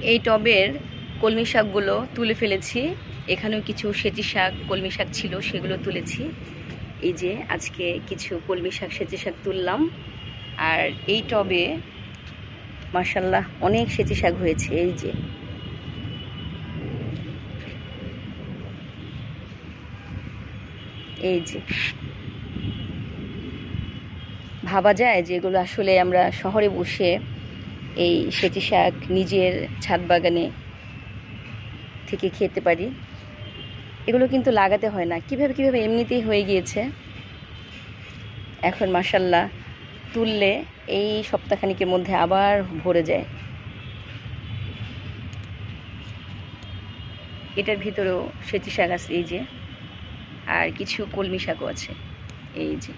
এই টবের কলমি শাকগুলো তুলে ফেলেছি। এখানেও কিছু সেচি শাক কলমি শাক ছিল, সেগুলো তুলেছি। এই যে আজকে কিছু কলমি শাক সেচি শাক তুললাম। আর এই টবে মাশাআল্লাহ অনেক সেচি শাক হয়েছে। এই যে ভাবা যায় যে এগুলো আসলে আমরা শহরে বসে এই সেচি শাক নিজের ছাদ বাগানে থেকে খেতে পারি। এগুলো কিন্তু লাগাতে হয় না, কিভাবে এমনিতেই হয়ে গিয়েছে। এখন মাশাআল্লাহ তুললে এই সপ্তাহখানিকের মধ্যে আবার ভরে যায়। এটার ভিতরেও সেচি শাক আছে, এই যে, আর কিছু কলমি শাকও আছে, এই যে।